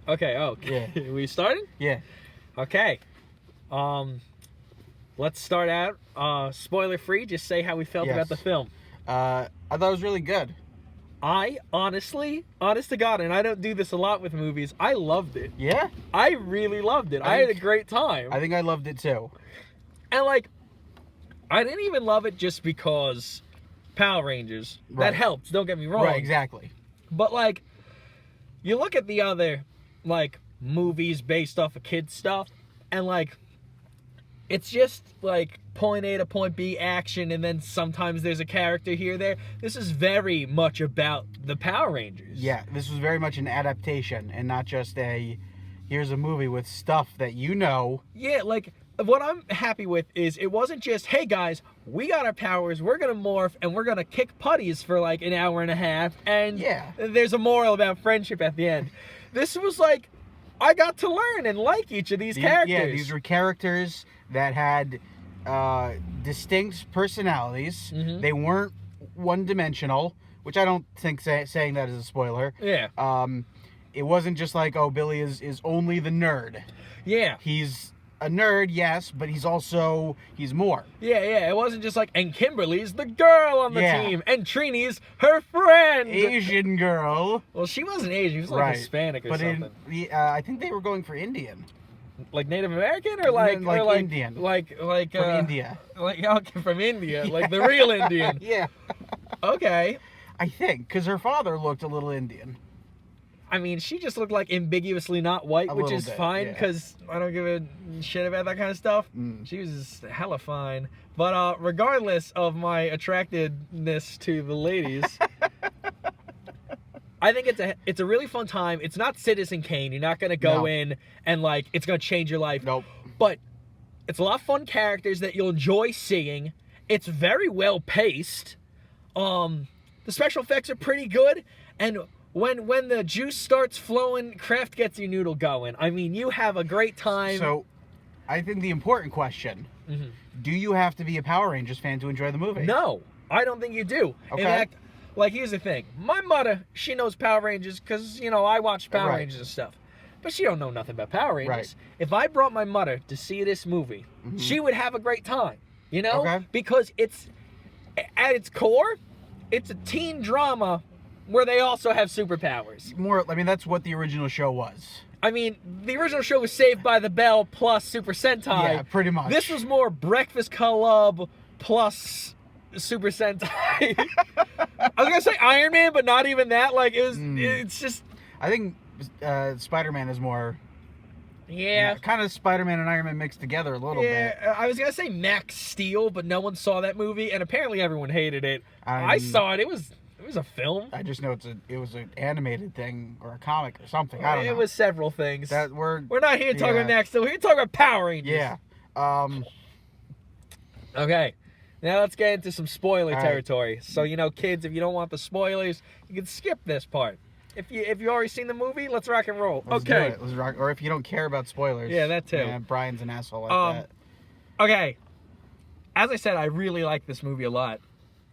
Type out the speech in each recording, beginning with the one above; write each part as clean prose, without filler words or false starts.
Okay, Yeah. We started? Yeah. Okay. Let's start out spoiler free. Just say how we felt about the film. I thought it was really good. I honestly, honest to God, and I don't do this a lot with movies, I loved it. Yeah? I really loved it. I had a great time. I think I loved it too. And like, I didn't even love it just because Power Rangers. Right. That helped, don't get me wrong. Right, exactly. But like, you look at the other, like, movies based off of kids stuff, and like, it's just like point A to point B action, and then sometimes there's a character here or there. This is very much about the Power Rangers. Yeah, this was very much an adaptation and not just here's a movie with stuff that you know. Yeah, like, what I'm happy with is it wasn't just, hey guys, we got our powers, we're gonna morph, and we're gonna kick putties for like an hour and a half, and there's a moral about friendship at the end. This was like, I got to learn and like each of these characters. Yeah, these were characters that had distinct personalities. Mm-hmm. They weren't one-dimensional, which I don't think saying that is a spoiler. Yeah. It wasn't just like, oh, Billy is only the nerd. Yeah. He's a nerd, yes, but he's more. Yeah, it wasn't just like, and Kimberly's the girl on the team, and Trini's her friend. Asian girl. Well, she wasn't Asian, she was like Hispanic or something. I think they were going for Indian. Like Native American or like Indian. Like from India. Like okay, from India, like the real Indian. Yeah. Okay. I think because her father looked a little Indian. I mean, she just looked like ambiguously not white, which is fine because I don't give a shit about that kind of stuff. She was hella fine. But regardless of my attractedness to the ladies, I think it's a really fun time. It's not Citizen Kane. You're not gonna go in and like it's gonna change your life. Nope. But it's a lot of fun characters that you'll enjoy seeing. It's very well paced. The special effects are pretty good, and when the juice starts flowing, Kraft gets your noodle going. I mean, you have a great time. So, I think the important question: do you have to be a Power Rangers fan to enjoy the movie? No, I don't think you do. Okay. In fact, like, here's the thing. My mother, she knows Power Rangers because, you know, I watch Power Rangers and stuff. But she don't know nothing about Power Rangers. Right. If I brought my mother to see this movie, she would have a great time, you know? Okay. Because it's, at its core, it's a teen drama where they also have superpowers. That's what the original show was. I mean, the original show was Saved by the Bell plus Super Sentai. Yeah, pretty much. This was more Breakfast Club plus Super Sentai. I was gonna say Iron Man, but not even that. Like, it was. It's just. I think Spider-Man is more. Yeah. Kind of Spider-Man and Iron Man mixed together a little bit. Yeah, I was gonna say Max Steel, but no one saw that movie, and apparently everyone hated it. I saw it. It was a film. I just know it was an animated thing or a comic or something. I don't know. It was several things. We're not here talking about Max Steel. We're here talking about Power Rangers. Yeah. Okay. Now let's get into some spoiler territory. Right. So, you know, kids, if you don't want the spoilers, you can skip this part. If you already seen the movie, let's rock and roll. Let's do it. Let's rock. Or if you don't care about spoilers. Yeah, that too. Yeah, Brian's an asshole like that. Okay. As I said, I really like this movie a lot.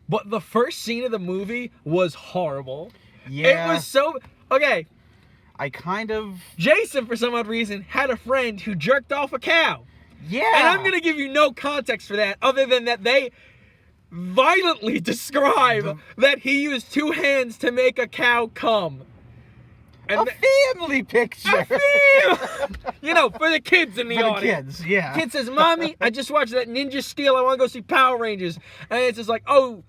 But the first scene of the movie was horrible. Yeah. It was so... Okay. I kind of... Jason, for some odd reason, had a friend who jerked off a cow. Yeah. And I'm going to give you no context for that other than that they violently describe that he used two hands to make a cow come. And family picture. You know, for the kids in the audience. Kids, yeah. Kid says, Mommy, I just watched that Ninja Steel. I want to go see Power Rangers. And it's just like, oh,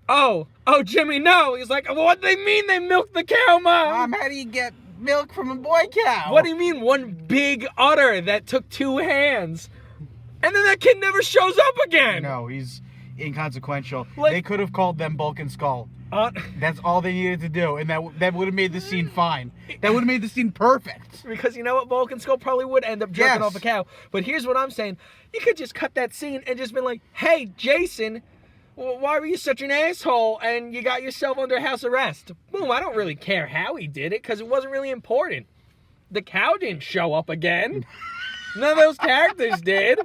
Jimmy, no. He's like, well, what do they mean they milked the cow, Mom? How do you get milk from a boy cow? What do you mean one big udder that took two hands? And then that kid never shows up again. No, he's inconsequential. Like, they could have called them Bulk and Skull. That's all they needed to do, and that would have made the scene fine. That would have made the scene perfect. Because you know what? Vulcan Skull probably would end up jerking off a cow. But here's what I'm saying. You could just cut that scene and just been like, hey, Jason, why were you such an asshole and you got yourself under house arrest? Boom, I don't really care how he did it because it wasn't really important. The cow didn't show up again. None of those characters did.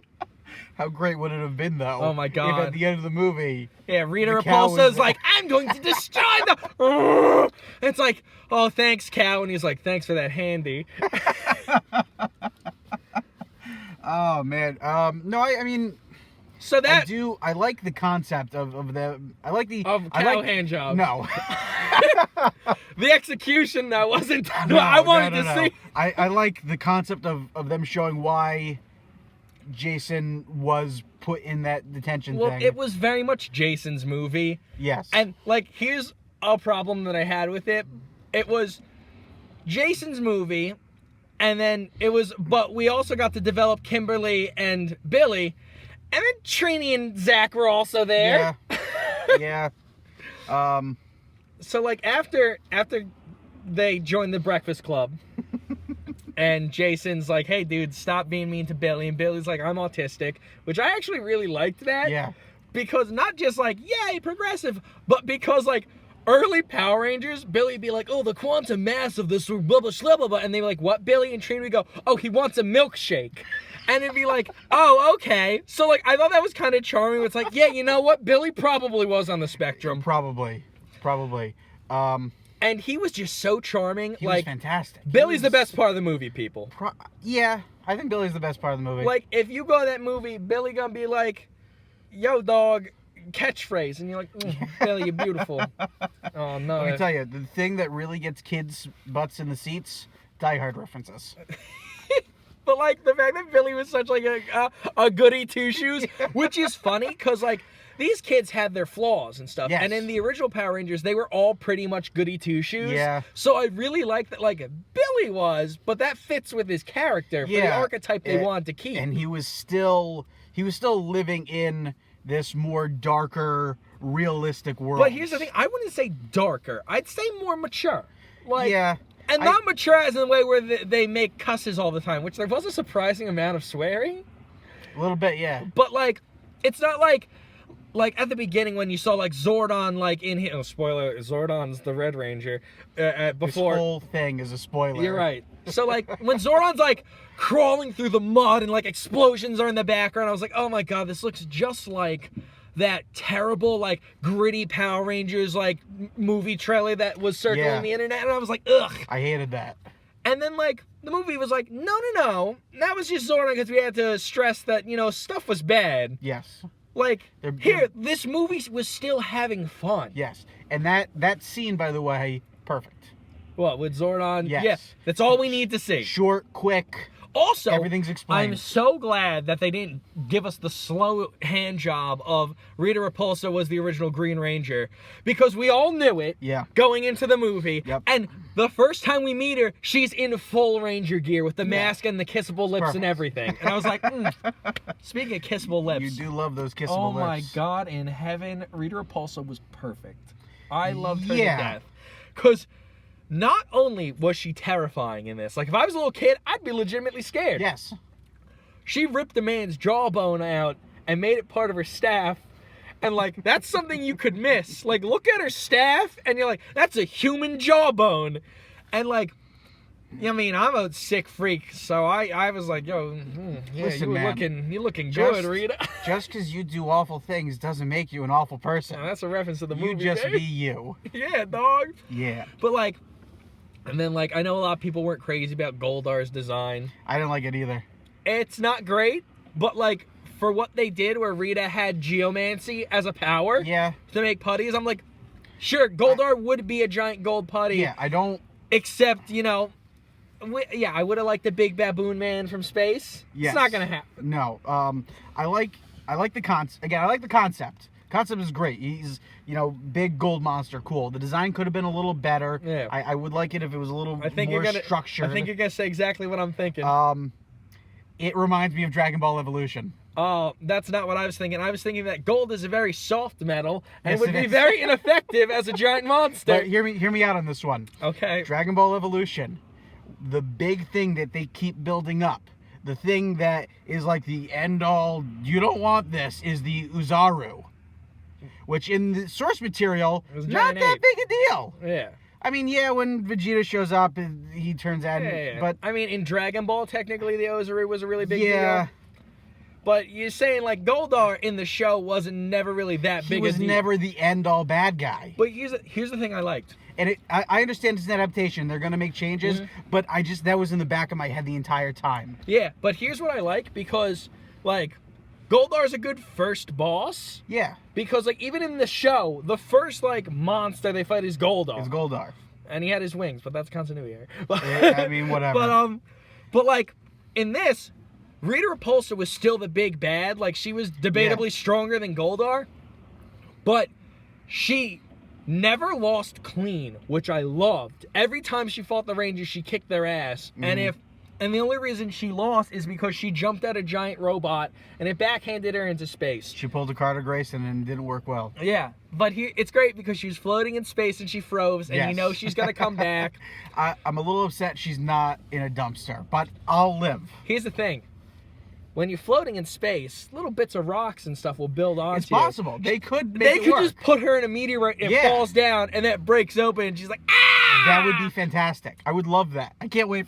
How great would it have been, though? Oh, my God. If at the end of the movie... Yeah, Rita Repulsa's like, I'm going to destroy the... It's like, oh, thanks, cow. And he's like, thanks for that handy. Oh man. No, I mean. So that I like the concept of the. I like the hand job. No. The execution that wasn't. No, I wanted to no. see. I like the concept of them showing why Jason was put in that detention thing. Well, it was very much Jason's movie. Yes. And like, here's a problem that I had with it. It was Jason's movie, and then it was. But we also got to develop Kimberly and Billy. And then Trini and Zach were also there. Yeah. Yeah. So like after they joined the Breakfast Club, and Jason's like, "Hey, dude, stop being mean to Billy," and Billy's like, "I'm autistic," which I actually really liked that. Yeah. Because not just like, yay, progressive, but because like early Power Rangers, Billy would be like, "Oh, the quantum mass of this blah blah blah blah," and they'd be like, "What?" Billy and Trini would go, "Oh, he wants a milkshake." And it'd be like, oh, okay. So, like, I thought that was kind of charming. It's like, yeah, you know what? Billy probably was on the spectrum. Probably. And he was just so charming. He was fantastic. Billy's the best part of the movie, people. Yeah, I think Billy's the best part of the movie. Like, if you go to that movie, Billy gonna be like, yo, dog, catchphrase. And you're like, Billy, you're beautiful. Oh, no. Let me tell you, the thing that really gets kids' butts in the seats, Die Hard references. But, like, the fact that Billy was such, like, a goody two-shoes, which is funny, because, like, these kids had their flaws and stuff. Yes. And in the original Power Rangers, they were all pretty much goody two-shoes. Yeah. So I really like that, like, Billy was, but that fits with his character for the archetype they wanted to keep. And he was still living in this more darker, realistic world. But here's the thing, I wouldn't say darker. I'd say more mature. Like, yeah. And not mature as in the way where they make cusses all the time, which there was a surprising amount of swearing. A little bit, yeah. But, like, it's not like at the beginning when you saw, like, Zordon, like, in here. Oh, spoiler, Zordon's the Red Ranger. Before. This whole thing is a spoiler. You're right. So, like, when Zordon's, like, crawling through the mud and, like, explosions are in the background, I was like, oh, my God, this looks just like that terrible, like, gritty Power Rangers, like, movie trailer that was circling the internet, and I was like, ugh. I hated that. And then, like, the movie was like, no. That was just Zordon because we had to stress that, you know, stuff was bad. Yes. Like, this movie was still having fun. Yes. And that scene, by the way, perfect. What, with Zordon? Yes. Yeah, that's all we need to see. Short, quick. Also, everything's explained. I'm so glad that they didn't give us the slow hand job of Rita Repulsa was the original Green Ranger, because we all knew it going into the movie. Yep. And the first time we meet her, she's in full Ranger gear with the mask and the kissable lips and everything. And I was like, Speaking of kissable lips. You do love those kissable lips. Oh my God, in heaven, Rita Repulsa was perfect. I loved her to death. Because not only was she terrifying in this, like, if I was a little kid, I'd be legitimately scared. Yes. She ripped a man's jawbone out and made it part of her staff. And, like, that's something you could miss. Like, look at her staff, and you're like, that's a human jawbone. And, like, I mean, I'm a sick freak, so I was like, yo, listen, you're looking good, Rita. Just because you do awful things doesn't make you an awful person. Oh, that's a reference to the movie. You just be you. Yeah, dog. Yeah. But, like, and then, like, I know a lot of people weren't crazy about Goldar's design. I didn't like it either. It's not great, but, like, for what they did where Rita had geomancy as a power to make putties, I'm like, sure, Goldar would be a giant gold putty. Yeah, I don't... Except, you know, I would have liked the big baboon man from space. Yes. It's not going to happen. No. I like the concept. Again, I like the concept. Concept is great. He's, you know, big gold monster, cool. The design could have been a little better. Yeah. I would like it if it was a little more structured. I think you're going to say exactly what I'm thinking. It reminds me of Dragon Ball Evolution. Oh, that's not what I was thinking. I was thinking that gold is a very soft metal and would be very ineffective as a giant monster. But hear me out on this one. Okay. Dragon Ball Evolution, the big thing that they keep building up, the thing that is like the end all, you don't want this, is the Uzaru. Which in the source material, not that big a deal. Yeah. I mean, yeah, when Vegeta shows up, he turns out. Yeah. But I mean, in Dragon Ball, technically, the Uzaru was a really big deal. But you're saying, like, Goldar in the show wasn't never really that big a deal. He was never the end-all bad guy. But here's the thing I liked. And I understand it's an adaptation. They're going to make changes, but that was in the back of my head the entire time. Yeah, but here's what I like, because, like, Goldar's a good first boss. Yeah. Because, like, even in the show, the first, like, monster they fight is Goldar. It's Goldar. And he had his wings, but that's continuity error. Yeah, I mean, whatever. But like, in this, Rita Repulsa was still the big bad. Like, she was debatably stronger than Goldar. But she never lost clean, which I loved. Every time she fought the Rangers, she kicked their ass. And the only reason she lost is because she jumped at a giant robot and it backhanded her into space. She pulled a Carter Grayson and it didn't work well. Yeah, but it's great because she's floating in space and she froze, and you know she's going to come back. I'm a little upset she's not in a dumpster, but I'll live. Here's the thing. When you're floating in space, little bits of rocks and stuff will build onto you. It's possible. They could make They it could work. just put her in a meteorite, it falls down, and that breaks open, and she's like, ah! That would be fantastic. I would love that. I can't wait.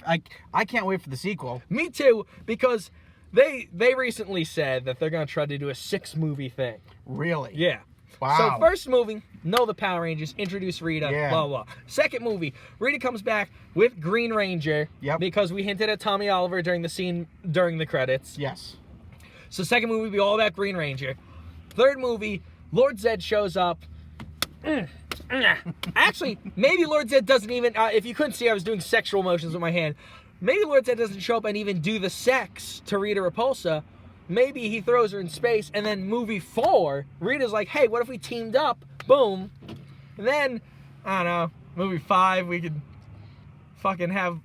I can't wait for the sequel. Me too, because they recently said that they're going to try to do a 6-movie thing. Really? Yeah. Wow. So first movie, know the Power Rangers, introduce Rita, blah, blah. Second movie, Rita comes back with Green Ranger. Yep. Because we hinted at Tommy Oliver during the scene during the credits. Yes. So second movie will be all about Green Ranger. Third movie, Lord Zed shows up. Actually, maybe Lord Zed doesn't even, if you couldn't see, I was doing sexual motions with my hand. Maybe Lord Zed doesn't show up and even do the sex to Rita Repulsa. Maybe he throws her in space, and then movie 4, Rita's like, hey, what if we teamed up? Boom. And then, I don't know, movie 5, we could fucking have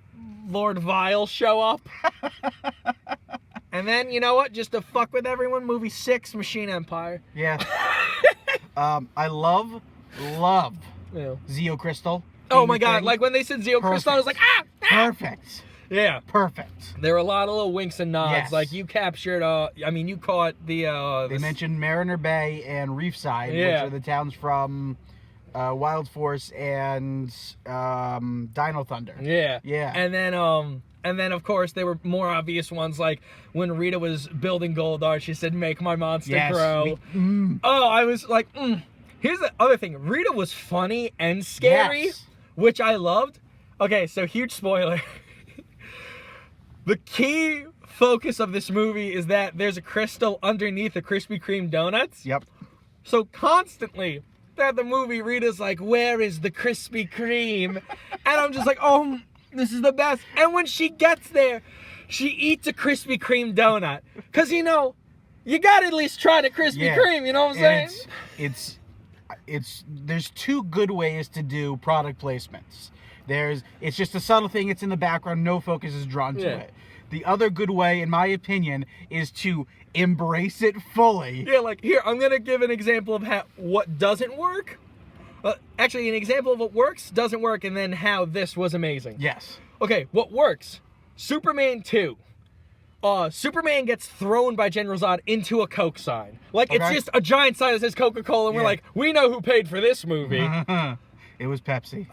Lord Vile show up. And then, you know what? Just to fuck with everyone, movie 6, Machine Empire. Yeah. I love Zeo Crystal. Oh my god, like when they said Zeo Crystal, I was like, ah! Perfect. Yeah. Perfect. There were a lot of little winks and nods. Yes. Like, you captured, you caught the... They mentioned Mariner Bay and Reefside, which are the towns from Wild Force and Dino Thunder. Yeah. Yeah. And then, of course, there were more obvious ones, like when Rita was building Goldar, she said, make my monster grow. Oh, I was like, Here's the other thing. Rita was funny and scary, which I loved. Okay, so huge spoiler. The key focus of this movie is that there's a crystal underneath the Krispy Kreme donuts. Yep. So constantly, throughout the movie, Rita's like, where is the Krispy Kreme? And I'm just like, oh, this is the best. And when she gets there, she eats a Krispy Kreme donut. Because, you know, you got to at least try the Krispy Kreme, you know what I'm saying? There's two good ways to do product placements. It's just a subtle thing, it's in the background, no focus is drawn to it. The other good way, in my opinion, is to embrace it fully. Yeah, like, here, I'm going to give an example of what doesn't work. Actually, an example of what works, doesn't work, and then how this was amazing. Yes. Okay, what works? Superman 2. Superman gets thrown by General Zod into a Coke sign. Like, it's just a giant sign that says Coca-Cola, and we're like, we know who paid for this movie. It was Pepsi.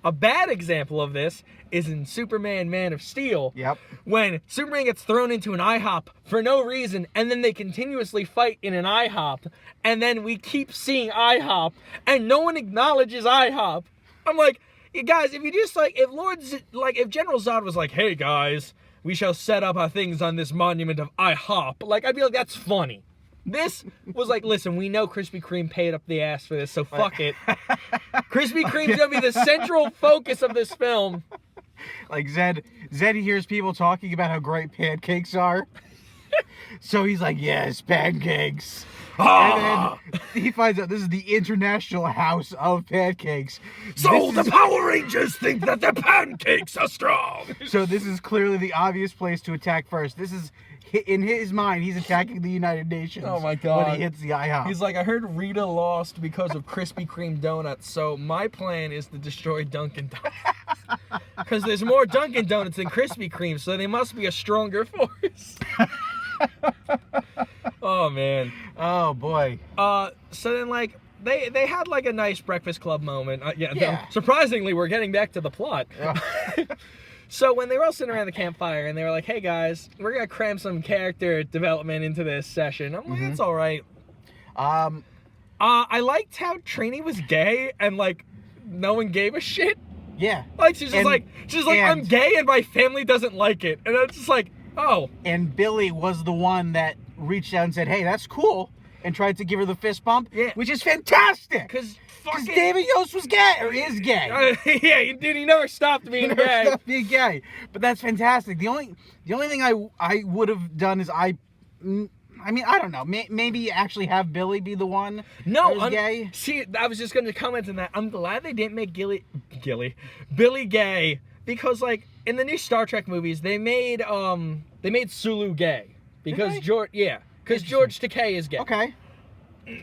A bad example of this is in Superman Man of Steel. Yep. When Superman gets thrown into an IHOP for no reason, and then they continuously fight in an IHOP, and then we keep seeing IHOP, and no one acknowledges IHOP. I'm like, you guys, if you just if General Zod was like, hey guys, we shall set up our things on this monument of IHOP, like, I'd be like, that's funny. This was like, listen, we know Krispy Kreme paid up the ass for this, so fuck it. Krispy Kreme's gonna be the central focus of this film. Like, Zed hears people talking about how great pancakes are. So he's like, yes, pancakes. And then he finds out this is the International House of Pancakes. So the Power Rangers think that their pancakes are strong. So this is clearly the obvious place to attack first. This is, in his mind, he's attacking the United Nations. Oh my god. When he hits the IHOP. He's like, I heard Rita lost because of Krispy Kreme donuts, so my plan is to destroy Dunkin' Donuts. Because there's more Dunkin' Donuts than Krispy Kreme, so they must be a stronger force. Oh man. Oh boy. So then, like, they had like a nice Breakfast Club moment. Surprisingly, we're getting back to the plot. So when they were all sitting around the campfire and they were like, hey guys, we're gonna cram some character development into this session. I'm like, it's all right. I liked how Trini was gay and like no one gave a shit. Yeah. Like, she's just I'm gay and my family doesn't like it. And it's just like, oh. And Billy was the one that reached out and said, hey, that's cool. And tried to give her the fist bump. Yeah. Which is fantastic. Because David Yost was gay, or is gay. Yeah, dude, he never stopped being gay. Stopped being gay. But that's fantastic. The only thing I would have done is I mean, I don't know. Maybe actually have Billy be the one gay. See, I was just going to comment on that. I'm glad they didn't make Billy gay, because like in the new Star Trek movies, they made Sulu gay because George Takei is gay. Okay.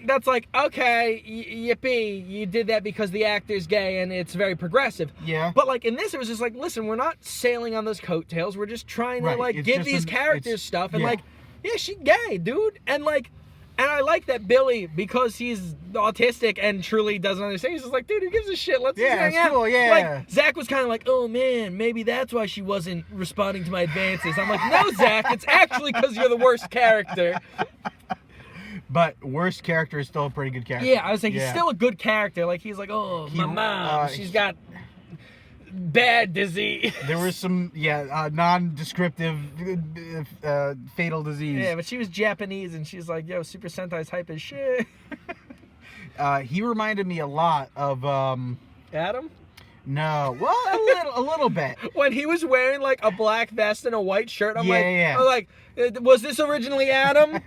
That's like, okay, yippee, you did that because the actor's gay and it's very progressive. Yeah. But like in this, it was just like, listen, we're not sailing on those coattails. We're just trying to like give these characters stuff and like, yeah, she's gay, dude. And like, and I like that Billy, because he's autistic and truly doesn't understand. He's just like, dude, who gives a shit? Let's just hang out. Cool, yeah. Like, Zach was kind of like, oh man, maybe that's why she wasn't responding to my advances. I'm like, no, Zach, it's actually because you're the worst character. But worst character is still a pretty good character. Yeah, I was like, he's still a good character. Like, he's like, oh, my mom, she's got bad disease. There was some, non-descriptive fatal disease. Yeah, but she was Japanese, and she's like, yo, Super Sentai's hype as shit. He reminded me a lot of, Adam? No, well, a little bit. When he was wearing, like, a black vest and a white shirt, I'm I'm like, was this originally Adam?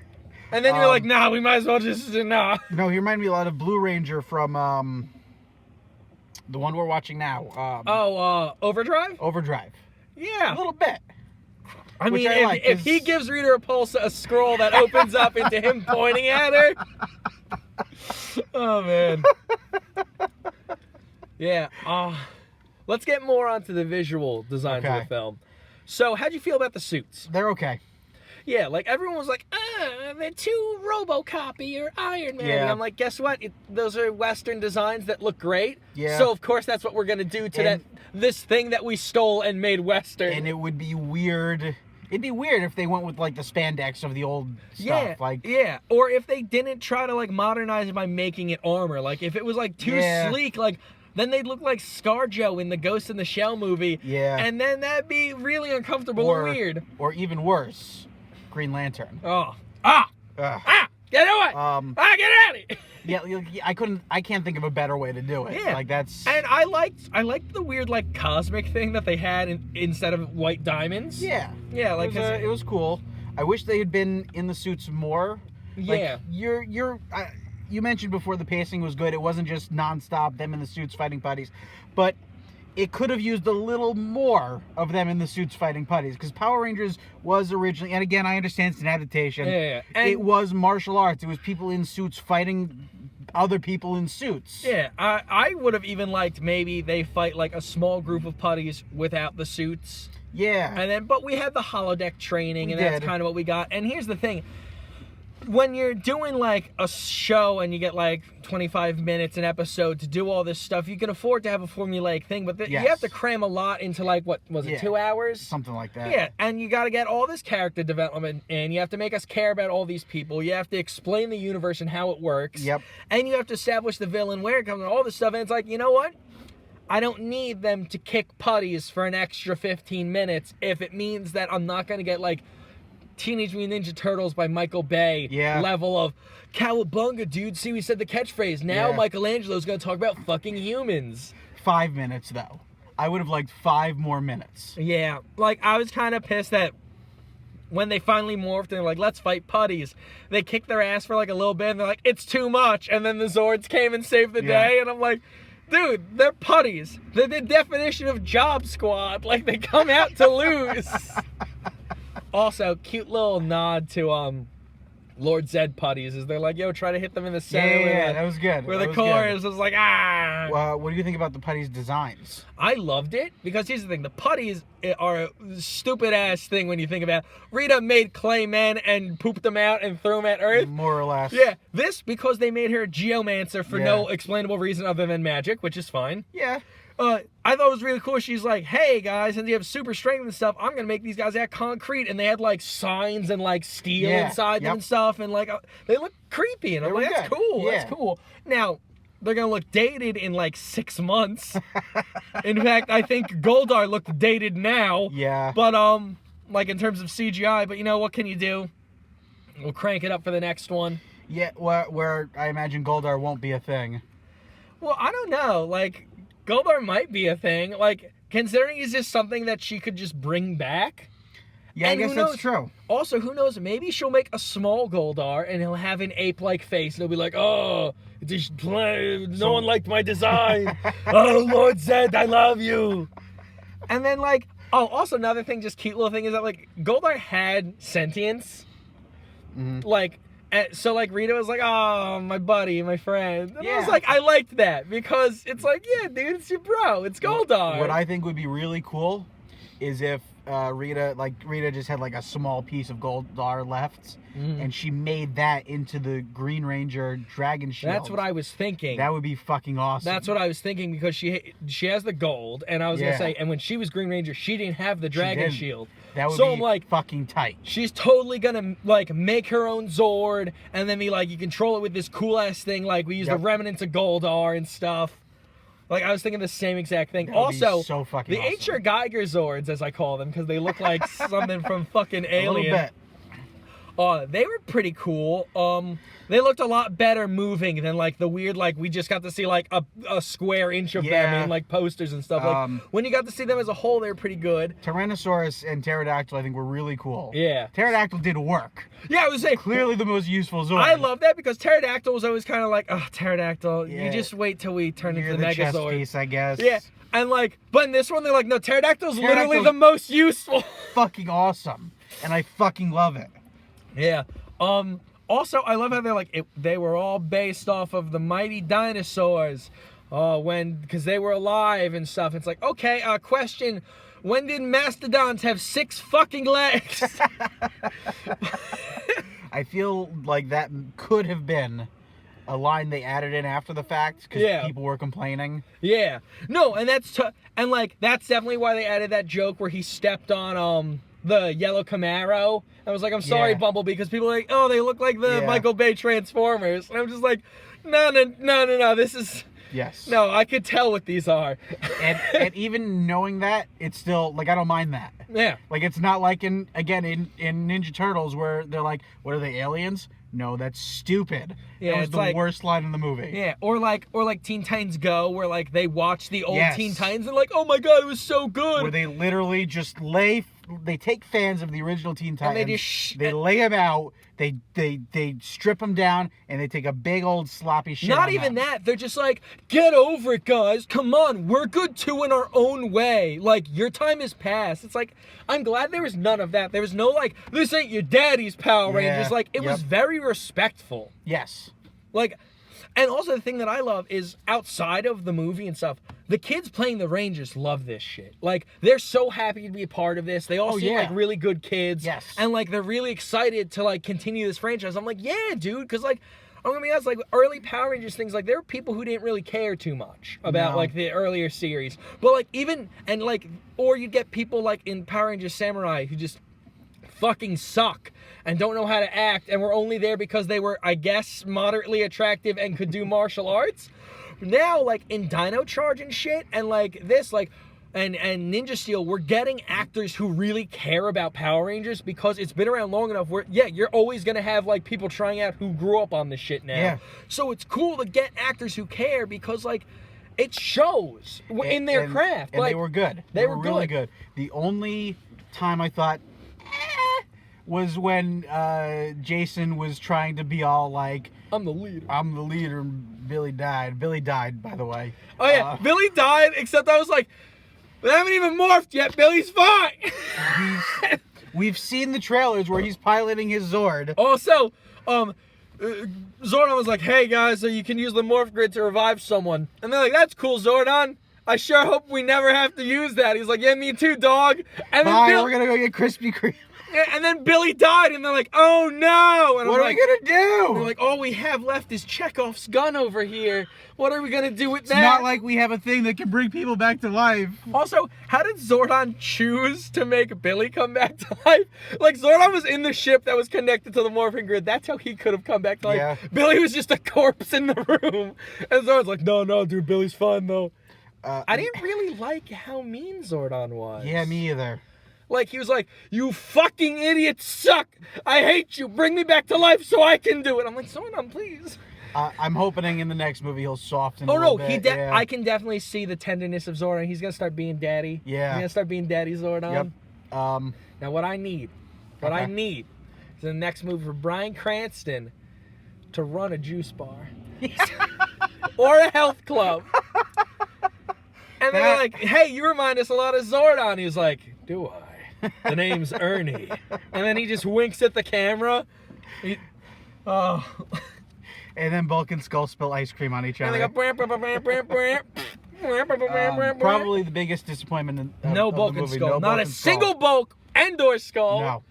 And then you're like, nah, we might as well just, nah. No, he reminded me a lot of Blue Ranger from, the one we're watching now. Overdrive? Overdrive. Yeah. A little bit. I mean, if he gives Rita Repulsa a scroll that opens up into him pointing at her. Oh, man. Yeah. Let's get more onto the visual designs of the film. So, how'd you feel about the suits? They're okay. Yeah, like everyone was like, they're too RoboCop-y or Iron Man. And I'm like, guess what? Those are Western designs that look great. Yeah. So of course that's what we're gonna do to this thing that we stole and made Western. And it would be weird. It'd be weird if they went with like the spandex of the old stuff. Or if they didn't try to like modernize it by making it armor. Like if it was like too sleek, like then they'd look like ScarJo in the Ghost in the Shell movie. Yeah. And then that'd be really uncomfortable and weird. Or even worse, Green Lantern. Get away! Get out of here! Yeah, I can't think of a better way to do it. Yeah, like that's. And I liked the weird like cosmic thing that they had instead of white diamonds. Yeah, like it was cool. I wish they had been in the suits more. Yeah, like, you mentioned before the pacing was good. It wasn't just nonstop them in the suits fighting putties, but it could have used a little more of them in the suits fighting putties, because Power Rangers was originally, and again, I understand it's an adaptation. And it was martial arts. It was people in suits fighting other people in suits. Yeah, I would have even liked maybe they fight like a small group of putties without the suits. Yeah. But we had the holodeck training, and that's kind of what we got. And here's the thing. When you're doing like a show and you get like 25 minutes an episode to do all this stuff, you can afford to have a formulaic thing, but you have to cram a lot into like, what was it, 2 hours? Something like that. Yeah, and you got to get all this character development in. You have to make us care about all these people. You have to explain the universe and how it works. Yep. And you have to establish the villain, where it comes, and all this stuff. And it's like, you know what? I don't need them to kick putties for an extra 15 minutes if it means that I'm not going to get like Teenage Mutant Ninja Turtles by Michael Bay level of cowabunga, dude. See, we said the catchphrase. Now Michelangelo's going to talk about fucking humans. 5 minutes, though. I would have liked 5 more minutes. Yeah. Like, I was kind of pissed that when they finally morphed and they're like, let's fight putties, they kicked their ass for like a little bit and they're like, it's too much. And then the Zords came and saved the day. And I'm like, dude, they're putties. They're the definition of job squad. Like, they come out to lose. Also, cute little nod to Lord Zed putties is they're like, yo, try to hit them in the center. Yeah, that was good. Where the chorus was like, ah. Well, what do you think about the putties' designs? I loved it, because here's the thing. The putties are a stupid-ass thing when you think about it. Rita made clay men and pooped them out and threw them at Earth. More or less. Yeah, this because they made her a geomancer for no explainable reason other than magic, which is fine. Yeah. I thought it was really cool. She's like, hey, guys, since you have super strength and stuff, I'm going to make these guys out concrete. And they had, like, signs and, like, steel inside them and stuff. And, like, they look creepy. And I'm like, that's cool. Yeah. That's cool. Now, they're gonna look dated in like 6 months. In fact, I think Goldar looked dated now. Yeah. But like in terms of CGI, but you know what can you do? We'll crank it up for the next one. Yeah, where I imagine Goldar won't be a thing. Well, I don't know. Like, Goldar might be a thing. Like, considering he's just something that she could just bring back. Yeah, And I guess who that's knows? true. Also, who knows? Maybe she'll make a small Goldar and he'll have an ape-like face. And he'll be like, oh, no one liked my design. Oh, Lord Zed, I love you. And then, like, oh, also another thing, just cute little thing, is that, like, Goldar had sentience. Mm-hmm. Like, so, like, Rita was like, oh, my buddy, my friend. And I was Yeah. like, I liked that, because it's like, yeah, dude, it's your bro. It's Goldar. What I think would be really cool is if Rita just had like a small piece of Goldar left, and she made that into the Green Ranger Dragon Shield. That's what I was thinking. That would be fucking awesome. That's what I was thinking, because she has the gold, and I was gonna say, and when she was Green Ranger, she didn't have the Dragon Shield. That would so be I'm like, fucking tight. She's totally gonna like make her own Zord, and then be like, you control it with this cool ass thing. Like we use the remnants of Goldar and stuff. Like I was thinking the same exact thing. That would also, be so fucking the awesome. H.R. Geiger Zords, as I call them, because they look like something from fucking Alien. A little bit. They were pretty cool. They looked a lot better moving than like the weird, like we just got to see like a square inch of them in like posters and stuff. Like when you got to see them as a whole, they were pretty good. Tyrannosaurus and Pterodactyl, I think, were really cool. Yeah. Pterodactyl did work. Yeah, I was saying Clearly the most useful Zord. I love that, because Pterodactyl was always kind of like, oh, Pterodactyl, Yeah. you just wait till we turn You're into the chess Megazord. piece, I guess. Yeah, and like, but in this one, they're like, no, Pterodactyl's literally the most useful. Fucking awesome, and I fucking love it. Yeah. Also, I love how they're like, they were all based off of the mighty dinosaurs, because they were alive and stuff. It's like, okay, question, when did mastodons have 6 fucking legs? I feel like that could have been a line they added in after the fact, because people were complaining. Yeah. No, and that's definitely why they added that joke where he stepped on the yellow Camaro. I was like, I'm sorry, Bumblebee, because people are like, oh, they look like the Michael Bay Transformers. And I'm just like, no, this is... Yes. No, I could tell what these are. and even knowing that, it's still, like, I don't mind that. Yeah. Like, it's not like, in Ninja Turtles, where they're like, what are they, aliens? No, that's stupid. Yeah, that was it's the like, worst line in the movie. Yeah, or like Teen Titans Go, where like they watch the old Yes. Teen Titans and like, oh my god, it was so good. Where they literally just they take fans of the original Teen Titans, and they just they lay them out, they strip them down, and they take a big old sloppy shit. Not on even them. that. They're just like, get over it, guys. Come on, we're good too in our own way. Like, your time is past. It's like, I'm glad there was none of that. There was no like, this ain't your daddy's Power Rangers. Like, it was very respectful. Yes. Like, and also the thing that I love is outside of the movie and stuff, the kids playing the Rangers love this shit. Like, they're so happy to be a part of this. They all seem like really good kids. Yes. And like, they're really excited to like continue this franchise. I'm like, yeah, dude, because like, I'm gonna be honest, like early Power Rangers things, like there were people who didn't really care too much about like the earlier series. But like even, and like, or you get people like in Power Rangers Samurai who just fucking suck and don't know how to act and were only there because they were, I guess, moderately attractive and could do martial arts. Now, like in Dino Charge and shit, and like this, like, and Ninja Steel, we're getting actors who really care about Power Rangers because it's been around long enough where, yeah, you're always gonna have like people trying out who grew up on this shit now. Yeah. So it's cool to get actors who care because like it shows in their craft. And like, they were good. They were really good. The only time I thought was when Jason was trying to be all like, I'm the leader. I'm the leader, and Billy died. Billy died, by the way. Oh yeah, Billy died, except I was like, they haven't even morphed yet, Billy's fine! We've seen the trailers where he's piloting his Zord. Also, Zordon was like, hey guys, so you can use the morph grid to revive someone. And they're like, that's cool, Zordon. I sure hope we never have to use that. He's like, yeah, me too, dog. And Bye, then we're gonna go get Krispy Kreme. and then Billy died, and they're like, oh no. And What are we gonna do? They're like, all we have left is Chekhov's gun over here. What are we gonna do with that? It's not like we have a thing that can bring people back to life. Also, how did Zordon choose to make Billy come back to life? Like, Zordon was in the ship that was connected to the morphing grid. That's how he could have come back to life. Yeah. Billy was just a corpse in the room. And Zordon's like, no, dude, Billy's fine, though. I didn't really like how mean Zordon was. Yeah, me either. Like, he was like, you fucking idiots suck. I hate you. Bring me back to life so I can do it. I'm like, Zordon, please. I'm hoping in the next movie he'll soften a Oh, little no, bit. I can definitely see the tenderness of Zordon. He's going to start being daddy. Yeah. He's going to start being daddy Zordon. Yep. Now, what I need is the next movie for Bryan Cranston to run a juice bar. Or a health club. And then they're like, hey, you remind us a lot of Zordon. He was like, do I? The name's Ernie. And then he just winks at the camera. Oh. And then Bulk and Skull spill ice cream on each other. And they go, probably the biggest disappointment no of Bulk the and movie. Skull. No Not Bulk a and Skull. single Bulk and/or Skull. No.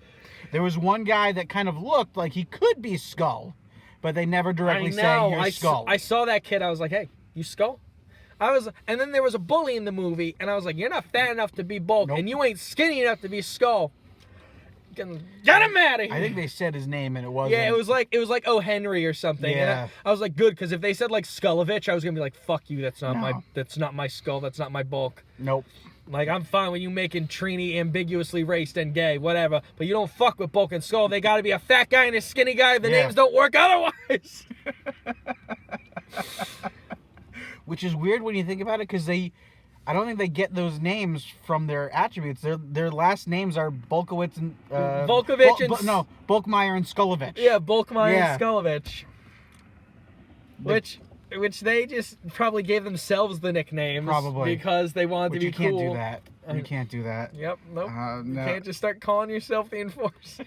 There was one guy that kind of looked like he could be Skull, but they never directly say you're Skull. I saw that kid. I was like, hey, you Skull? And then there was a bully in the movie, and I was like, you're not fat enough to be Bulk, and you ain't skinny enough to be Skull. Get him out of here. I think they said his name, and it wasn't. Yeah, it was like O. Henry or something. Yeah. And I was like, good, because if they said like Skullovich, I was gonna be like, fuck you. That's not my Skull. That's not my Bulk. Nope. Like, I'm fine with you making Trini ambiguously raced and gay, whatever. But you don't fuck with Bulk and Skull. They got to be a fat guy and a skinny guy. The names don't work otherwise. Which is weird when you think about it, because I don't think they get those names from their attributes. Their last names are Bulkowitz and Volkovich Bulkmeyer and Skullovich. Yeah, Bulkmeyer and Skullovich. Which they just probably gave themselves the nicknames. Probably. Because they wanted to be cool. You can't do that. You can't do that. Yep, nope. No. You can't just start calling yourself the Enforcer.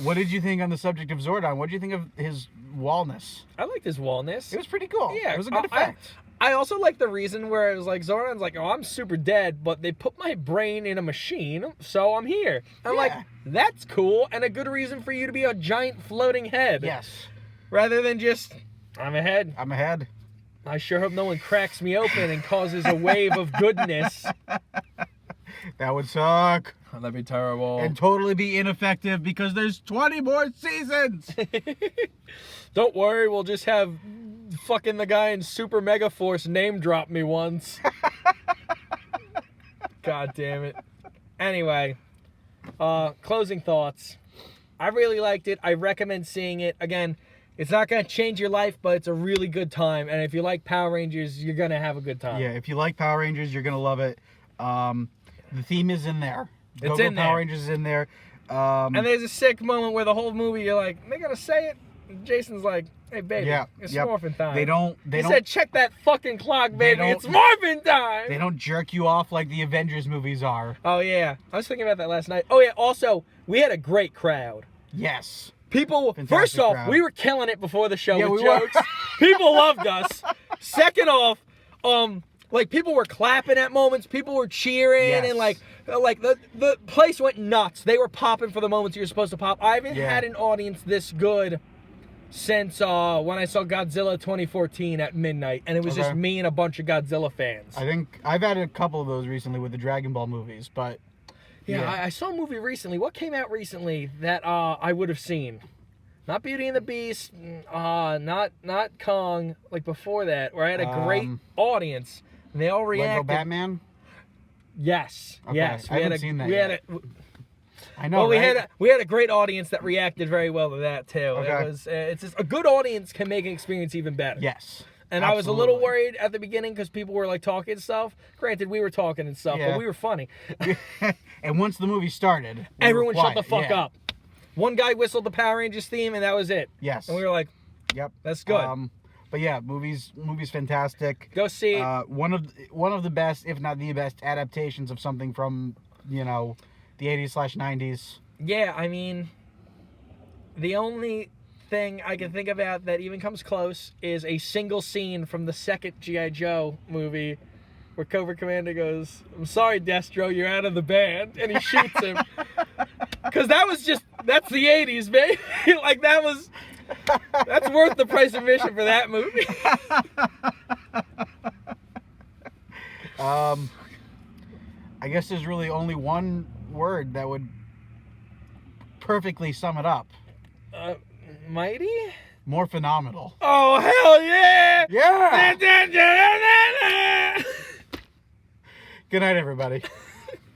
What did you think on the subject of Zordon? What did you think of his wallness? I liked his wallness. It was pretty cool. Yeah. It was a good effect. I also like the reason where it was like, Zordon's like, oh, I'm super dead, but they put my brain in a machine, so I'm here. I'm like, that's cool, and a good reason for you to be a giant floating head. Yes. Rather than just, I'm a head. I'm a head. I sure hope no one cracks me open and causes a wave of goodness. That would suck. Oh, that'd be terrible. And totally be ineffective because there's 20 more seasons. Don't worry, we'll just have fucking the guy in Super Mega Force name drop me once. God damn it. Anyway, closing thoughts. I really liked it. I recommend seeing it. Again, it's not going to change your life, but it's a really good time. And if you like Power Rangers, you're going to have a good time. Yeah, if you like Power Rangers, you're going to love it. The theme is in there. It's in there. Power Rangers is in there. And there's a sick moment where the whole movie, you're like, they're going to say it? And Jason's like, hey, baby, it's morphin' time. He said, check that fucking clock, baby. It's morphin' time. They don't jerk you off like the Avengers movies are. Oh, yeah. I was thinking about that last night. Oh, yeah. Also, we had a great crowd. Yes. People, first off, we were killing it before the show with jokes. Were. People loved us. Second off, like, people were clapping at moments. People were cheering. And, like the place went nuts. They were popping for the moments you're supposed to pop. I haven't had an audience this good since when I saw Godzilla 2014 at midnight. And it was just me and a bunch of Godzilla fans. I think I've had a couple of those recently with the Dragon Ball movies, but... Yeah, I saw a movie recently. What came out recently that I would have seen? Not Beauty and the Beast, not Kong, like before that, where I had a great audience. And they all reacted. Lego Batman? Yes. Okay. Yes. I haven't seen that yet. I know. Well, we had a great audience that reacted very well to that too. Okay. It was it's just a good audience can make an experience even better. Yes. And I was a little worried at the beginning because people were like talking and stuff. Granted, we were talking and stuff, but we were funny. And once the movie started, everyone shut the fuck up. One guy whistled the Power Rangers theme, and that was it. Yes. And we were like, "Yep, that's good." But yeah, movie's fantastic. Go see it. One of the best, if not the best, adaptations of something from the 80s/90s. Yeah, I mean, the only thing I can think about that even comes close is a single scene from the second G.I. Joe movie where Cobra Commander goes, "I'm sorry, Destro, you're out of the band," and he shoots him. Because that's the 80s, baby. Like, that's worth the price of admission for that movie. I guess there's really only one word that would perfectly sum it up. Mighty? More phenomenal. Oh, hell yeah! Yeah! Good night, everybody.